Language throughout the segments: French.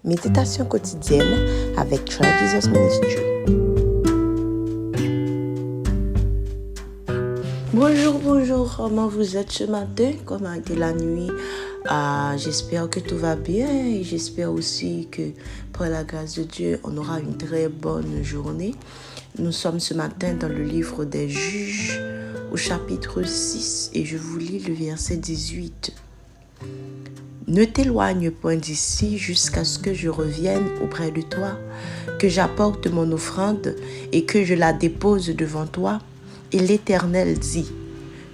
Méditation quotidienne avec Try Jesus Ministry. Bonjour, comment vous êtes ce matin? Comment a été la nuit? J'espère que tout va bien et j'espère aussi que par la grâce de Dieu, on aura une très bonne journée. Nous sommes ce matin dans le livre des Juges au chapitre 6 et je vous lis le verset 18. Ne t'éloigne point d'ici jusqu'à ce que je revienne auprès de toi, que j'apporte mon offrande et que je la dépose devant toi. Et l'Éternel dit,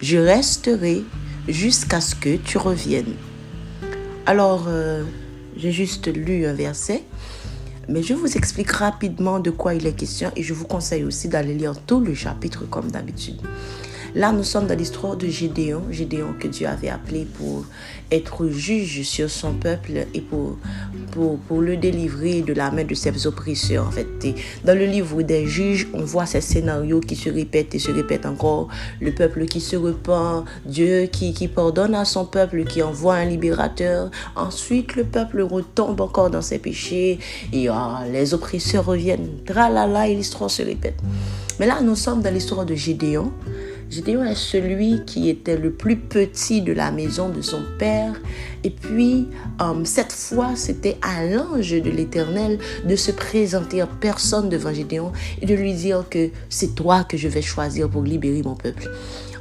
je resterai jusqu'à ce que tu reviennes. Alors, j'ai juste lu un verset, mais je vous explique rapidement de quoi il est question et je vous conseille aussi d'aller lire tout le chapitre comme d'habitude. Là, nous sommes dans l'histoire de Gédéon que Dieu avait appelé pour être juge sur son peuple et pour le délivrer de la main de ses oppresseurs. En fait, dans le livre des Juges, on voit ces scénarios qui se répètent et se répètent encore. Le peuple qui se repent, Dieu qui pardonne à son peuple, qui envoie un libérateur. Ensuite, le peuple retombe encore dans ses péchés et les oppresseurs reviennent. Tralala, et l'histoire se répète. Mais là, nous sommes dans l'histoire de Gédéon. Gédéon est celui qui était le plus petit de la maison de son père. Et puis, cette fois, c'était à l'ange de l'Éternel de se présenter en personne devant Gédéon et de lui dire que c'est toi que je vais choisir pour libérer mon peuple.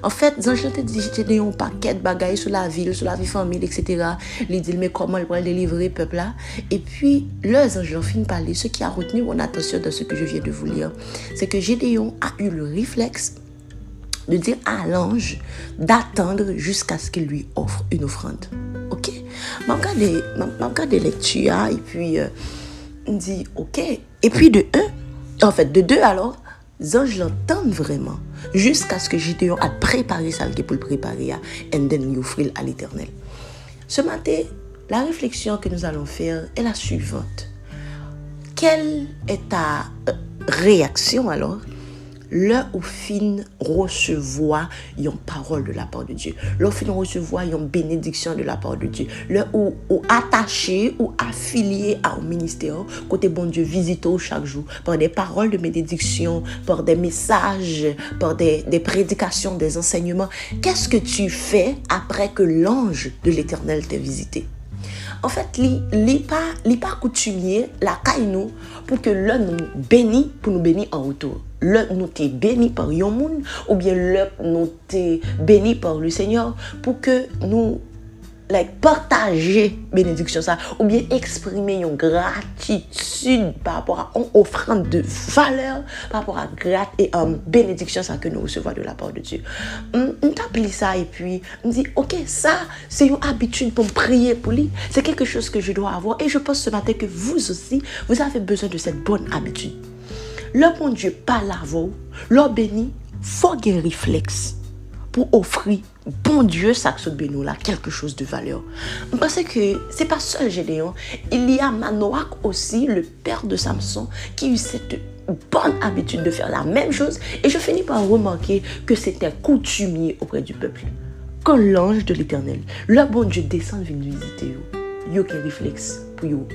En fait, l'ange a dit Gédéon paquet de bagailles sur la ville, sur la vie famille, etc. Il dit, mais comment il va délivrer le peuple là? Et puis, leurs anges ont fini de parler. Ce qui a retenu mon attention dans ce que je viens de vous lire, c'est que Gédéon a eu le réflexe de dire à l'ange d'attendre jusqu'à ce qu'il lui offre une offrande. Ok? Je regarde des lectures et puis on dit ok. Et puis de deux alors, les anges l'entendent vraiment jusqu'à ce que Gédéon a préparé ça pour le préparer et then lui offrir à l'Éternel. Ce matin, la réflexion que nous allons faire est la suivante. Quelle est ta réaction alors? Là où fin recevoir une parole de la part de Dieu. Là où fin recevoir une bénédiction de la part de Dieu. Là où attaché ou affilié à un ministère, côté bon Dieu visite chaque jour par des paroles de bénédiction, par des messages, par des prédications, des enseignements. Qu'est-ce que tu fais après que l'ange de l'Éternel t'ait visité? En fait, il pas coutumier la caille nous pour que l'un nous bénit pour nous bénir en retour. L'un nous t'est béni par yon moun ou bien l'un nous t'est béni par le Seigneur pour que nous partager bénédiction ça ou bien exprimer une gratitude par rapport à une offrande de valeur par rapport à bénédiction ça que nous recevons de la part de Dieu. On t'appelle ça et puis on dit ok, ça c'est une habitude pour me prier pour lui, c'est quelque chose que je dois avoir et je pense ce matin que vous aussi vous avez besoin de cette bonne habitude. Le bon Dieu parle à vous, le béni, faut qu'il réflexe pour offrir bon Dieu ça que béni là quelque chose de valeur. Parce que c'est pas seul Gédéon, il y a Manoach aussi, le père de Samson, qui a eu cette bonne habitude de faire la même chose et je finis par remarquer que c'était coutumier auprès du peuple. Quand l'ange de l'Éternel, le bon Dieu descend venir visiter yo qui réflexe pour yo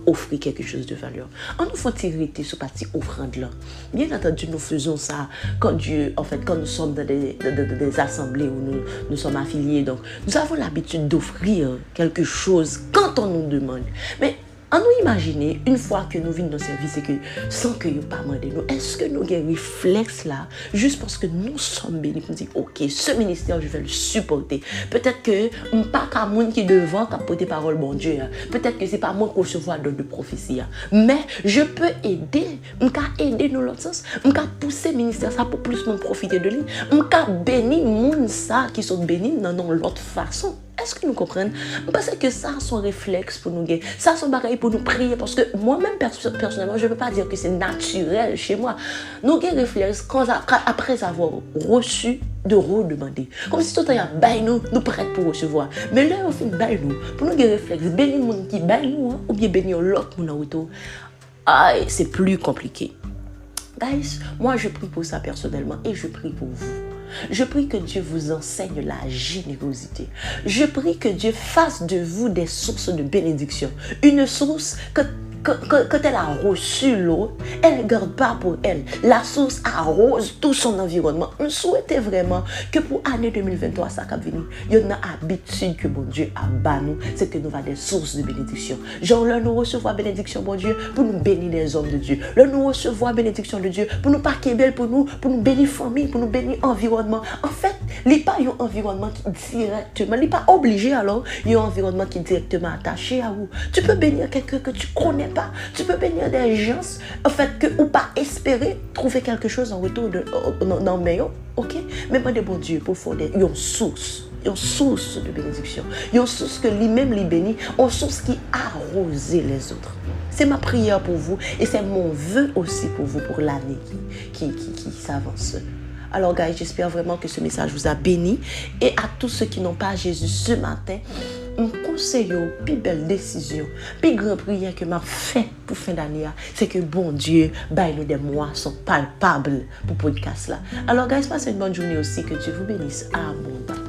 offrir quelque chose de valeur. On nous faut tirer sur partie offrande là. Bien entendu, nous faisons ça quand nous sommes dans des assemblées où nous sommes affiliés. Donc, nous avons l'habitude d'offrir quelque chose quand on nous demande. Mais on nous imagine une fois que nous venons dans le service et que sans que nous pas demander nous, est-ce que nous avons un réflexe là juste parce que nous sommes bénis pour dire ok, ce ministère je vais le supporter. Peut-être que pas qu'à monde qui devant qui porter parole bon Dieu. Peut-être que c'est pas moi qui recevoir de prophétie. Mais je peux aider, aider dans l'autre sens, pousser le ministère ça pour plus monde profiter de lui. Bénir monde ça qui sont bénis dans l'autre façon. Est-ce que nous comprenons? Parce que ça, son réflexe pour nous guérir. Ça, son bagage pour nous prier. Parce que moi-même, personnellement, je ne peux pas dire que c'est naturel chez moi. Nous avons réflexe après avoir reçu de redemander. Comme si tout le temps, nous prêts pour recevoir. Mais là, on fait nous. Pour nous avoir réflexe, bénir le monde qui baille nous, ou bien bénir l'autre monde en retour. C'est plus compliqué. Guys, moi, je prie pour ça personnellement et je prie pour vous. Je prie que Dieu vous enseigne la générosité. Je prie que Dieu fasse de vous des sources de bénédiction. Une source quand elle a reçu l'eau, elle ne garde pas pour elle. La source arrose tout son environnement. Je souhaitais vraiment que pour l'année 2023, ça va venir. Il y a une habitude que mon Dieu a banni, c'est que nous avons des sources de bénédiction. Genre, là, nous recevons bénédiction, mon Dieu, pour nous bénir les hommes de Dieu. Là, nous recevons bénédiction de Dieu pour nous parquer belle, pour nous bénir famille, pour nous bénir environnement. En fait, il n'y a pas un environnement qui directement, il n'est pas obligé alors, il y a un environnement qui est directement attaché à vous. Tu peux bénir quelqu'un que tu ne connais pas. Tu peux bénir des gens, en fait, que ou pas espérer trouver quelque chose en retour dans le meilleur, ok? Mais moi, de bon Dieu, pour faire une source de bénédiction, une source que lui-même lui bénit, une source qui arrose les autres. C'est ma prière pour vous et c'est mon vœu aussi pour vous pour l'année qui s'avance. Alors, guys, j'espère vraiment que ce message vous a béni. Et à tous ceux qui n'ont pas Jésus ce matin, mon conseil, plus belle décision, plus grande prière que m'a fait pour fin d'année, c'est que bon Dieu, nous des moissons palpables pour podcast là. Alors, guys, passez une bonne journée aussi. Que Dieu vous bénisse abondamment.